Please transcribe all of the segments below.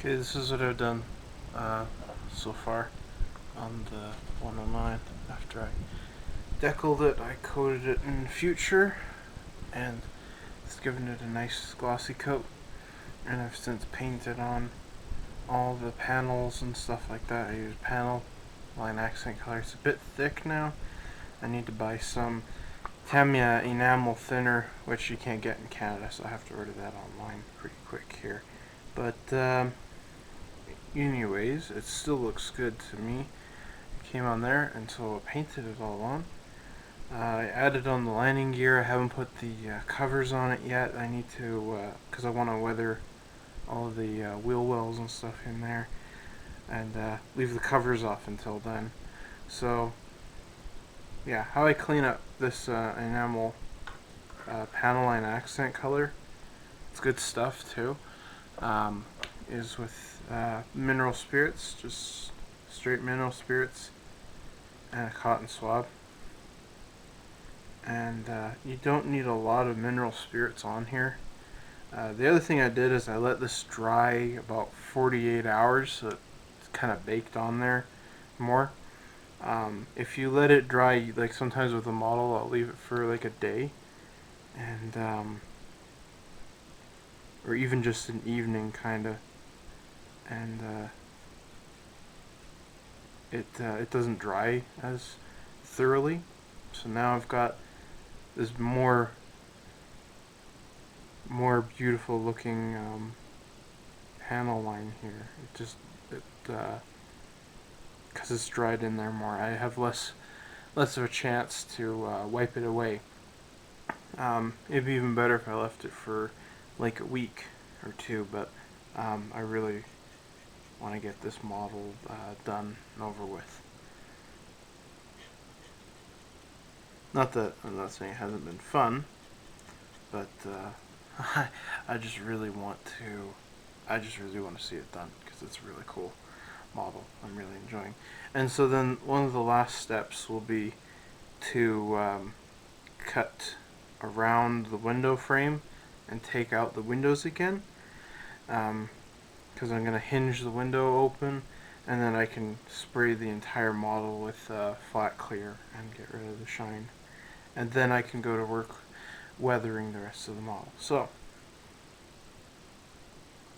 Okay, this is what I've done so far on the 109. After I deckled it, I coated it in Future, and it's given it a nice glossy coat. And I've since painted on all the panels and stuff like that. I use panel line accent color. It's a bit thick now. I need to buy some Tamiya enamel thinner, which you can't get in Canada, so I have to order that online pretty quick here. But anyways, it still looks good to me. It came on there, and so I painted it all on. I added on the landing gear. I haven't put the covers on it yet. I need to, because I want to weather all of the wheel wells and stuff in there, and leave the covers off until then. So yeah, how I clean up this enamel panel line accent color, it's good stuff too, is with mineral spirits, just straight mineral spirits and a cotton swab. And you don't need a lot of mineral spirits on here. The other thing I did is I let this dry about 48 hours, so it's kind of baked on there more. If you let it dry, like sometimes with a model, I'll leave it for like a day, and or even just an evening, kind of, and it doesn't dry as thoroughly. So now I've got this more beautiful looking panel line here. Because it's dried in there more, I have less of a chance to wipe it away. It'd be even better if I left it for like a week or two, but I really want to get this model done and over with. Not that I'm not saying it hasn't been fun, but I just really want to see it done because it's a really cool model. I'm really enjoying. And so then one of the last steps will be to cut around the window frame and take out the windows again, because I'm going to hinge the window open, and then I can spray the entire model with flat clear and get rid of the shine, and then I can go to work weathering the rest of the model. So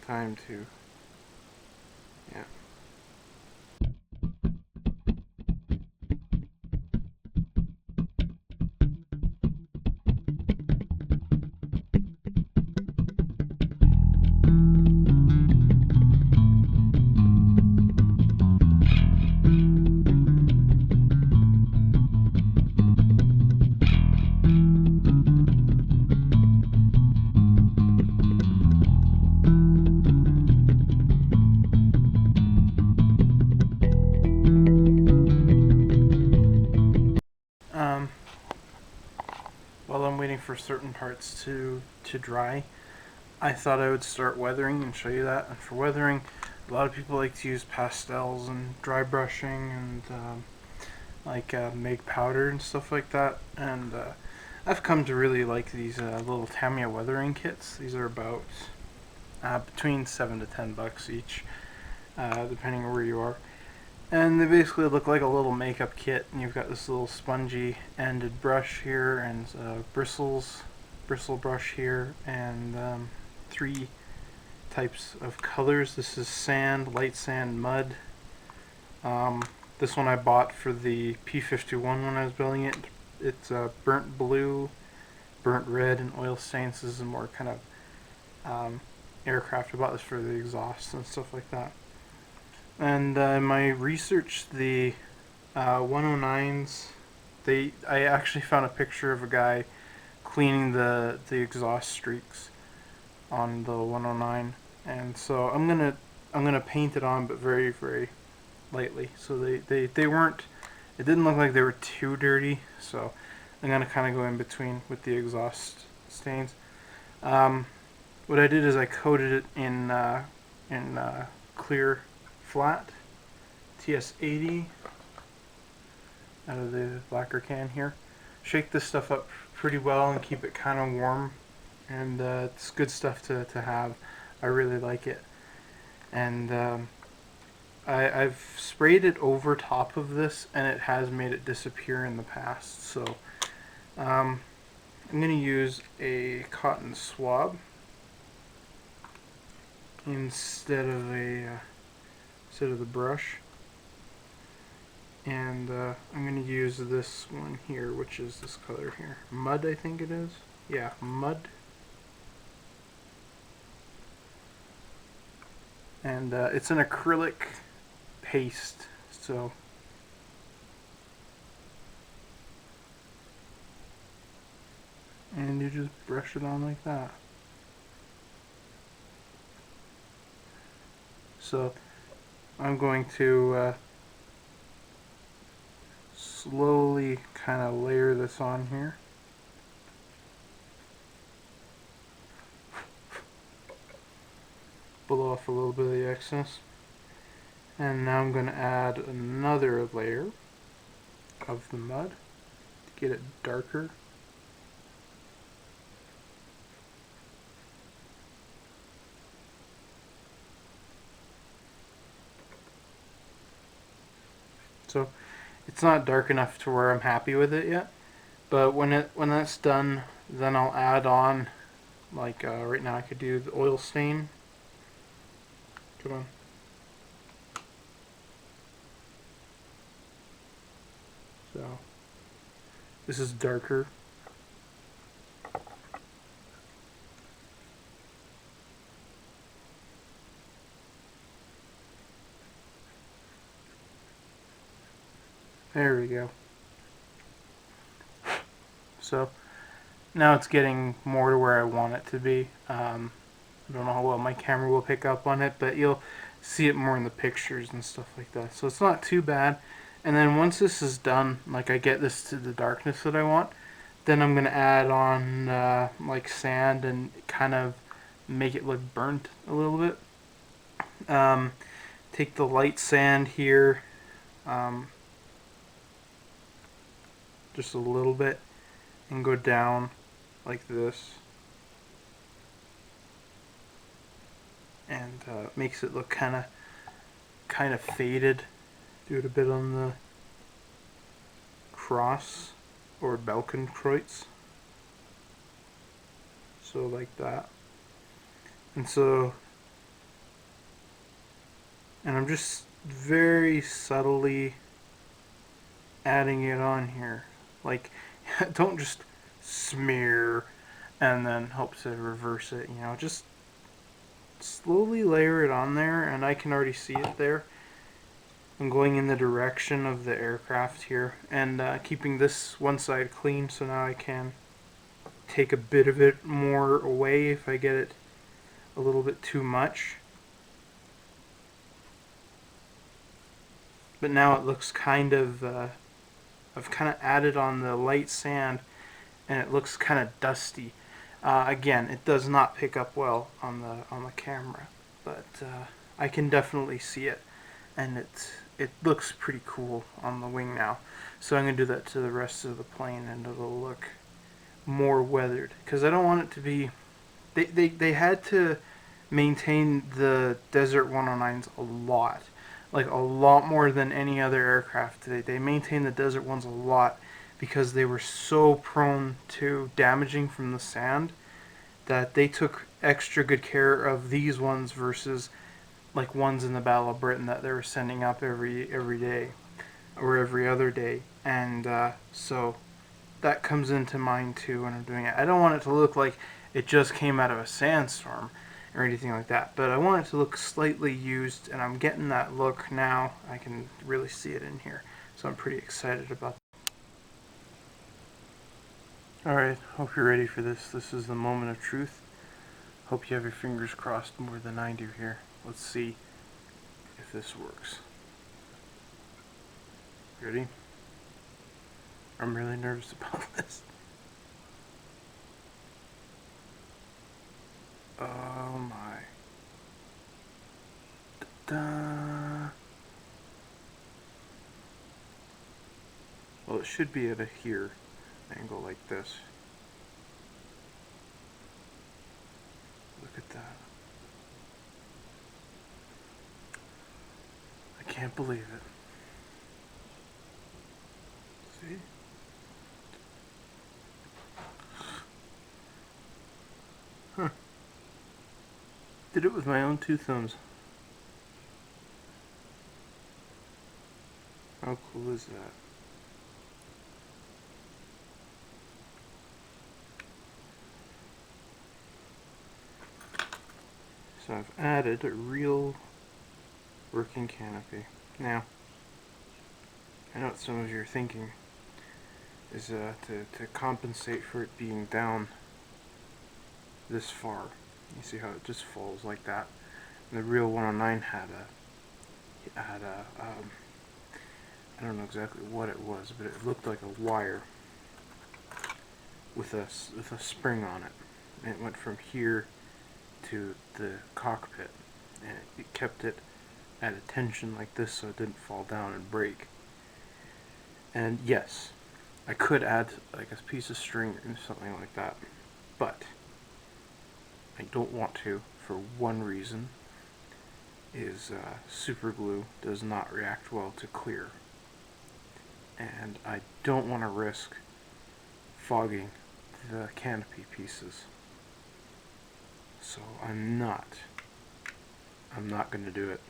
time to, yeah. While I'm waiting for certain parts to dry, I thought I would start weathering and show you that. And for weathering, a lot of people like to use pastels and dry brushing and make powder and stuff like that. And I've come to really like these little Tamiya weathering kits. These are about between $7 to $10 each, depending on where you are. And they basically look like a little makeup kit, and you've got this little spongy ended brush here, and bristle brush here, and 3 types of colors. This is sand, light sand, mud. This one I bought for the P51 when I was building it. It's burnt blue, burnt red, and oil stains. This is more kind of aircraft. I bought this for the exhaust and stuff like that. And in my research, the 109s, I actually found a picture of a guy cleaning the exhaust streaks on the 109, and so I'm gonna paint it on, but very, very lightly. So they weren't. It didn't look like they were too dirty. So I'm gonna kind of go in between with the exhaust stains. What I did is I coated it in clear flat TS80 out of the lacquer can here. Shake this stuff up pretty well and keep it kind of warm, and it's good stuff to have. I really like it. and I've sprayed it over top of this, and it has made it disappear in the past. So I'm going to use a cotton swab instead of the brush, and I'm going to use this one here, which is this color here, mud, I think it is. Yeah, mud. And it's an acrylic paste, so and you just brush it on like that. So I'm going to slowly kind of layer this on here. Blow off a little bit of the excess. And now I'm going to add another layer of the mud to get it darker. So it's not dark enough to where I'm happy with it yet, but when that's done, then I'll add on, like right now I could do the oil stain. Come on. So this is darker. There we go. So now it's getting more to where I want it to be. I don't know how well my camera will pick up on it, but you'll see it more in the pictures and stuff like that. So it's not too bad. And then once this is done, like I get this to the darkness that I want, then I'm going to add on like sand and kind of make it look burnt a little bit. Take the light sand here, just a little bit, and go down like this, and makes it look kind of faded. Do it a bit on the cross or Balkenkreuz, so like that. And I'm just very subtly adding it on here. Like, don't just smear and then hope to reverse it, you know, just slowly layer it on there, and I can already see it there. I'm going in the direction of the aircraft here, and keeping this one side clean, so now I can take a bit of it more away if I get it a little bit too much. But now it looks kind of I've kind of added on the light sand, and it looks kind of dusty. Again, it does not pick up well on the camera, but I can definitely see it, and it looks pretty cool on the wing now. So I'm gonna do that to the rest of the plane, and it'll look more weathered, because I don't want it to be. They had to maintain the Desert 109s a lot. Like a lot more than any other aircraft. They maintained the Desert ones a lot because they were so prone to damaging from the sand that they took extra good care of these ones versus like ones in the Battle of Britain that they were sending up every day or every other day. And so that comes into mind too when I'm doing it. I don't want it to look like it just came out of a sandstorm or anything like that, but I want it to look slightly used, and I'm getting that look now. I can really see it in here, so I'm pretty excited about that. Alright, hope you're ready for this. This is the moment of truth. Hope you have your fingers crossed more than I do here. Let's see if this works. Ready? I'm really nervous about this. Oh my. Da-da. Well, it should be at a here angle like this. Look at that. can't believe it. See? Huh. Did it with my own two thumbs. How cool is that? So I've added a real working canopy. Now, I know what some of you are thinking is to compensate for it being down this far. You see how it just falls like that. And the real 109 had a I don't know exactly what it was, but it looked like a wire with a spring on it. And it went from here to the cockpit, and it kept it at a tension like this so it didn't fall down and break. And yes, I could add like a piece of string or something like that, but I don't want to for one reason, is super glue does not react well to clear, and I don't want to risk fogging the canopy pieces. So I'm not going to do it.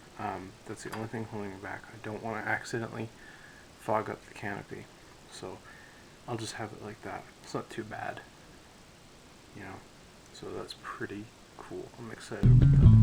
That's the only thing holding me back. I don't want to accidentally fog up the canopy. So I'll just have it like that. It's not too bad, you know. So that's pretty cool. I'm excited about that.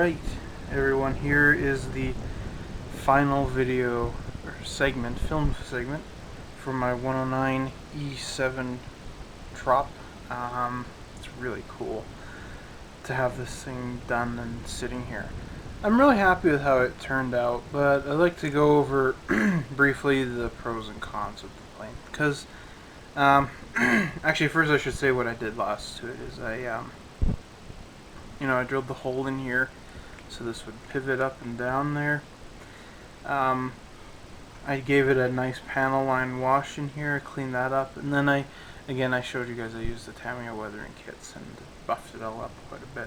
Alright, everyone, here is the final video or segment, film segment, for my 109 E-7 Trop. It's really cool to have this thing done and sitting here. I'm really happy with how it turned out, but I'd like to go over briefly the pros and cons of the plane. Because, actually, first I should say what I did last to it is I drilled the hole in here so this would pivot up and down there. I gave it a nice panel line wash in here, cleaned that up, and then I showed you guys I used the Tamiya weathering kits and buffed it all up quite a bit.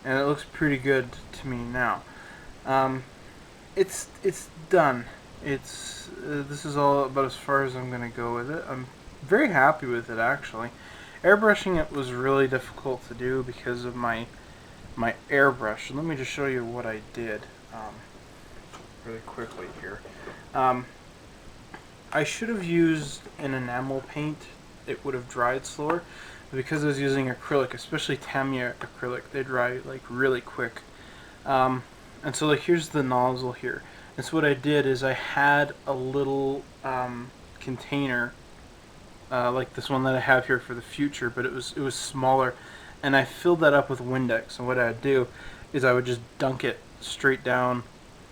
And it looks pretty good to me now. It's done. This is all about as far as I'm going to go with it. I'm very happy with it, actually. Airbrushing it was really difficult to do because of my airbrush. Let me just show you what I did really quickly here. I should have used an enamel paint. It would have dried slower. But because I was using acrylic, especially Tamiya acrylic, they dry like really quick. And so like here's the nozzle here. And so what I did is I had a little container like this one that I have here for the future, but it was smaller, and I filled that up with Windex. And what I'd do is I would just dunk it straight down,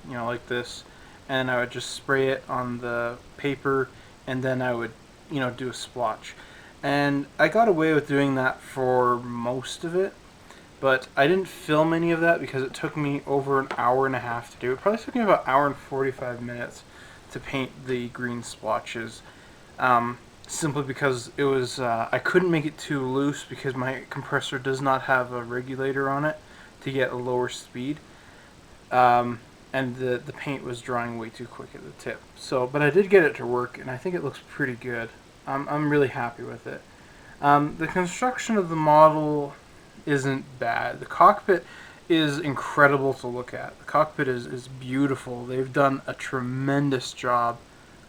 like this, and I would just spray it on the paper, and then I would, do a splotch. And I got away with doing that for most of it, but I didn't film any of that because it took me over an hour and a half to do. It probably took me about an hour and 45 minutes to paint the green splotches. Simply because it was, I couldn't make it too loose because my compressor does not have a regulator on it to get a lower speed. And the paint was drying way too quick at the tip. So, but I did get it to work, and I think it looks pretty good. I'm really happy with it. The construction of the model isn't bad. The cockpit is incredible to look at. The cockpit is beautiful. They've done a tremendous job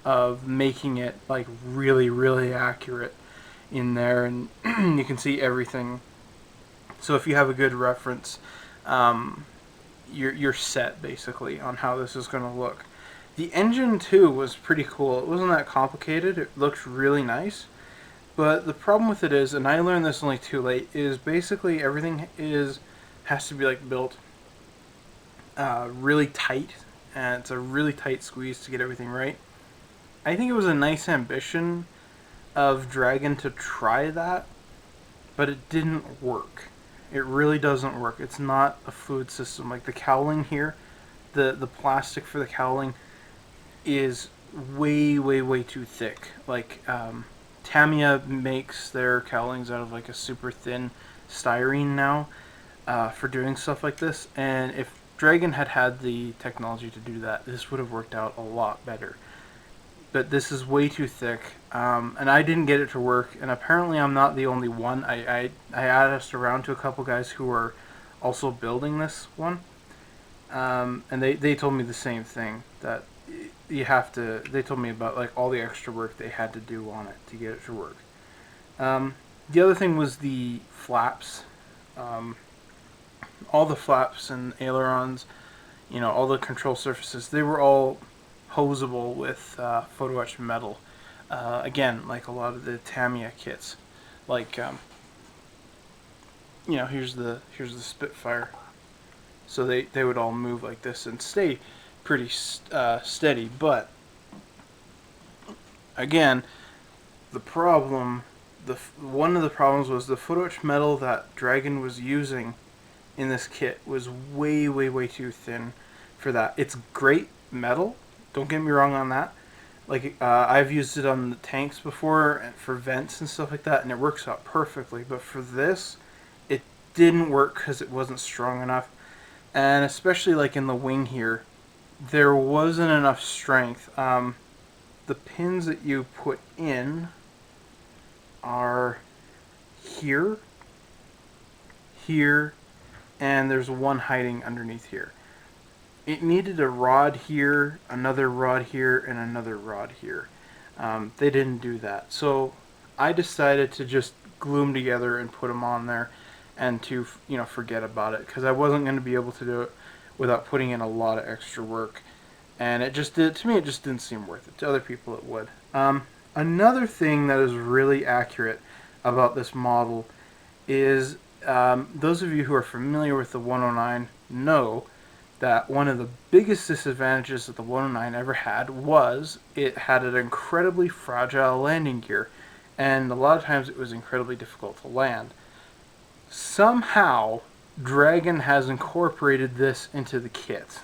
of making it like really, really accurate in there, and you can see everything. So if you have a good reference, you're set basically on how this is going to look. The engine too was pretty cool. It wasn't that complicated. It looked really nice, but the problem with it is, and I learned this only too late, is basically everything has to be like built really tight, and it's a really tight squeeze to get everything right. I think it was a nice ambition of Dragon to try that, but it didn't work. It really doesn't work. It's not a fluid system. Like the cowling here, the plastic for the cowling is way, way, way too thick. Like Tamiya makes their cowlings out of like a super thin styrene now for doing stuff like this. And if Dragon had the technology to do that, this would have worked out a lot better. But this is way too thick, and I didn't get it to work, and apparently I'm not the only one. I asked around to a couple guys who are also building this one, and they told me the same thing, that they told me about like all the extra work they had to do on it to get it to work. The other thing was the flaps. All the flaps and ailerons, all the control surfaces, they were all hosable with photo etched metal. Again, like a lot of the Tamiya kits. Like here's the Spitfire. So they would all move like this and stay pretty steady. But again, one of the problems was the photo etched metal that Dragon was using in this kit was way, way, way too thin for that. It's great metal. Don't get me wrong on that. Like, I've used it on the tanks before and for vents and stuff like that, and it works out perfectly. But for this, it didn't work because it wasn't strong enough. And especially like in the wing here, there wasn't enough strength. The pins that you put in are here, here, and there's one hiding underneath here. It needed a rod here, another rod here, and another rod here. They didn't do that. So I decided to just glue them together and put them on there and to, forget about it, because I wasn't going to be able to do it without putting in a lot of extra work. And it just did, to me, it just didn't seem worth it. To other people, it would. Another thing that is really accurate about this model is those of you who are familiar with the 109 know that one of the biggest disadvantages that the 109 ever had was it had an incredibly fragile landing gear, and a lot of times it was incredibly difficult to land. Somehow, Dragon has incorporated this into the kit.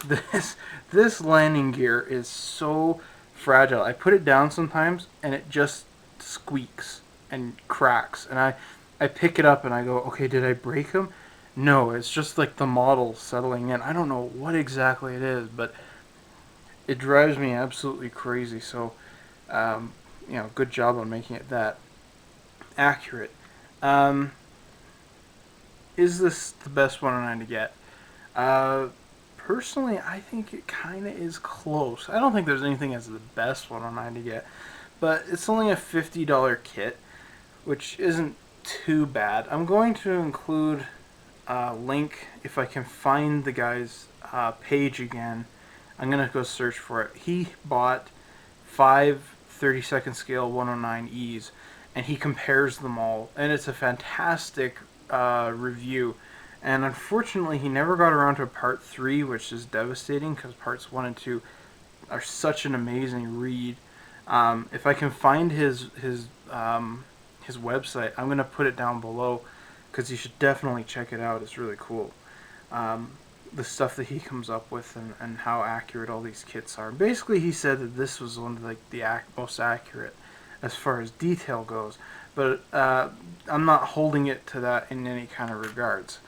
This landing gear is so fragile. I put it down sometimes and it just squeaks and cracks, and I pick it up and I go, okay, did I break them? No, it's just like the model settling in. I don't know what exactly it is, but it drives me absolutely crazy. So, good job on making it that accurate. Is this the best 109 to get? Personally, I think it kind of is close. I don't think there's anything as the best 109 to get, but it's only a $50 kit, which isn't too bad. I'm going to include a link if I can find the guy's page again. I'm going to go search for it. He bought 5 32nd scale 109Es, and he compares them all, and it's a fantastic review. And unfortunately, he never got around to part 3, which is devastating because parts 1 and 2 are such an amazing read. If I can find his website, I'm gonna put it down below because you should definitely check it out. It's really cool. The stuff that he comes up with and how accurate all these kits are. Basically, he said that this was one of the most accurate as far as detail goes, but I'm not holding it to that in any kind of regards.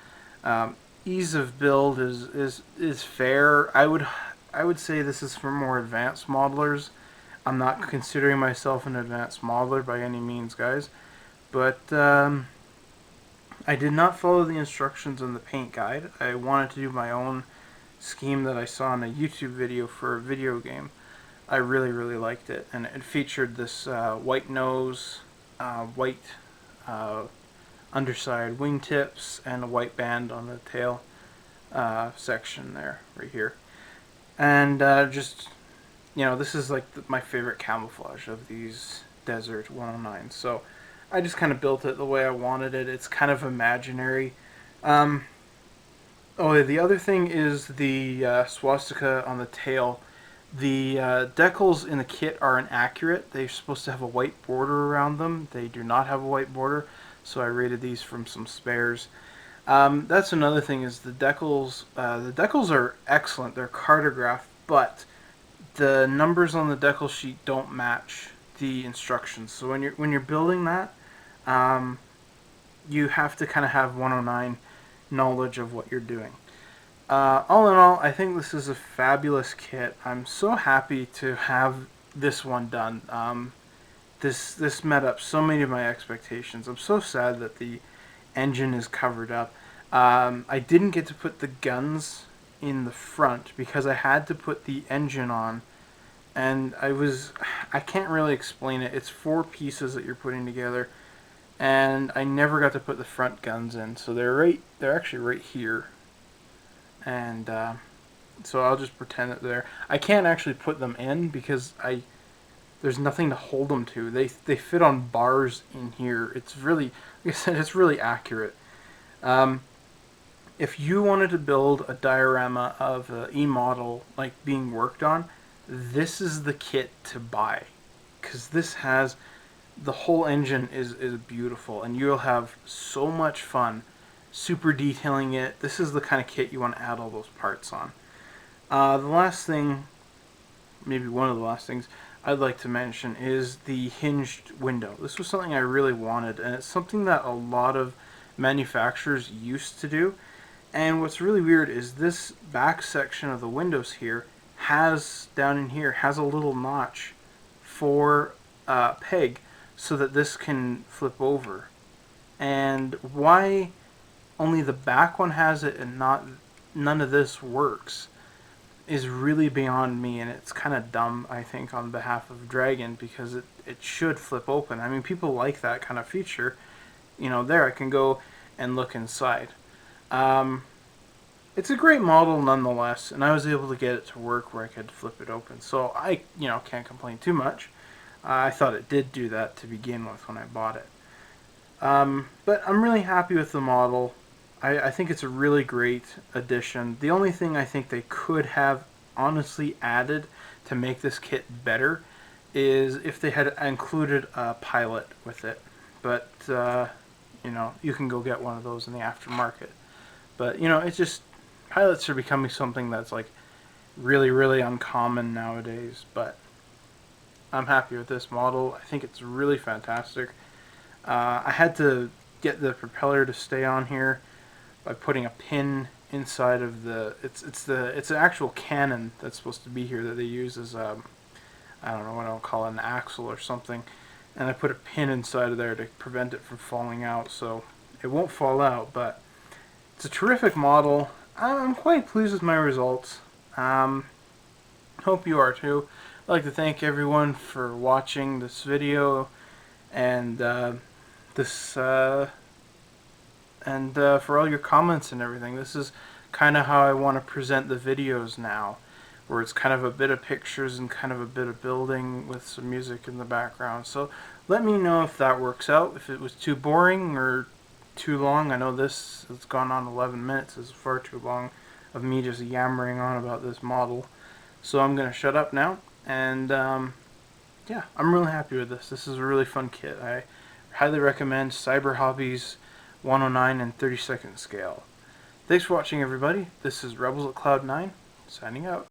Ease of build is fair. I would say this is for more advanced modelers. I'm not considering myself an advanced modeler by any means, guys, but I did not follow the instructions in the paint guide. I wanted to do my own scheme that I saw in a YouTube video for a video game. I really liked it, and it featured this white nose, white underside wingtips, and a white band on the tail section there, right here. And this is like my favorite camouflage of these desert 109s. So I just kind of built it the way I wanted it. It's kind of imaginary. The other thing is the swastika on the tail. The decals in the kit are inaccurate. They're supposed to have a white border around them. They do not have a white border, so I rated these from some spares. That's another thing is the decals. The decals are excellent. They're cartographed, but the numbers on the decal sheet don't match the instructions. So when you're building that, you have to kind of have 109 knowledge of what you're doing. All in all, I think this is a fabulous kit. I'm so happy to have this one done. This met up so many of my expectations. I'm so sad that the engine is covered up. I didn't get to put the guns in the front because I had to put the engine on, and I can't really explain it. It's 4 pieces that you're putting together, and I never got to put the front guns in, so they're actually right here. And so I'll just pretend that they're. I can't actually put them in because there's nothing to hold them to. They fit on bars in here. It's really, like I said, it's really accurate. If you wanted to build a diorama of an E-model like being worked on, this is the kit to buy, because this has the whole engine is beautiful, and you'll have so much fun super detailing it. This is the kind of kit you want to add all those parts on. The last thing, maybe one of the last things I'd like to mention is the hinged window. This was something I really wanted, and it's something that a lot of manufacturers used to do. And what's really weird is this back section of the windows here down in here has a little notch for peg so that this can flip over. And why only the back one has it and none of this works is really beyond me, and it's kind of dumb, I think, on behalf of Dragon, because it should flip open. I mean, people like that kind of feature. There I can go and look inside. it's a great model nonetheless, and I was able to get it to work where I could flip it open. So I, can't complain too much. I thought it did do that to begin with when I bought it. But I'm really happy with the model. I think it's a really great addition. The only thing I think they could have honestly added to make this kit better is if they had included a pilot with it. But, you can go get one of those in the aftermarket. But, it's just, pilots are becoming something that's like really, really uncommon nowadays. But I'm happy with this model. I think it's really fantastic. I had to get the propeller to stay on here by putting a pin inside of the it's an actual cannon that's supposed to be here that they use as I don't know what I'll call it, an axle or something, and I put a pin inside of there to prevent it from falling out, so it won't fall out. But it's a terrific model. I'm quite pleased with my results. Hope you are too. I'd like to thank everyone for watching this video and for all your comments and everything. This is kind of how I want to present the videos now, where it's kind of a bit of pictures and kind of a bit of building with some music in the background. So let me know if that works out, if it was too boring or too long. I know this has gone on 11 minutes. It's far too long of me just yammering on about this model. So I'm going to shut up now, and yeah, I'm really happy with this. This is a really fun kit. I highly recommend Cyber Hobbies 109 and 32nd scale. Thanks for watching, everybody. This is Rebels at Cloud 9, signing out.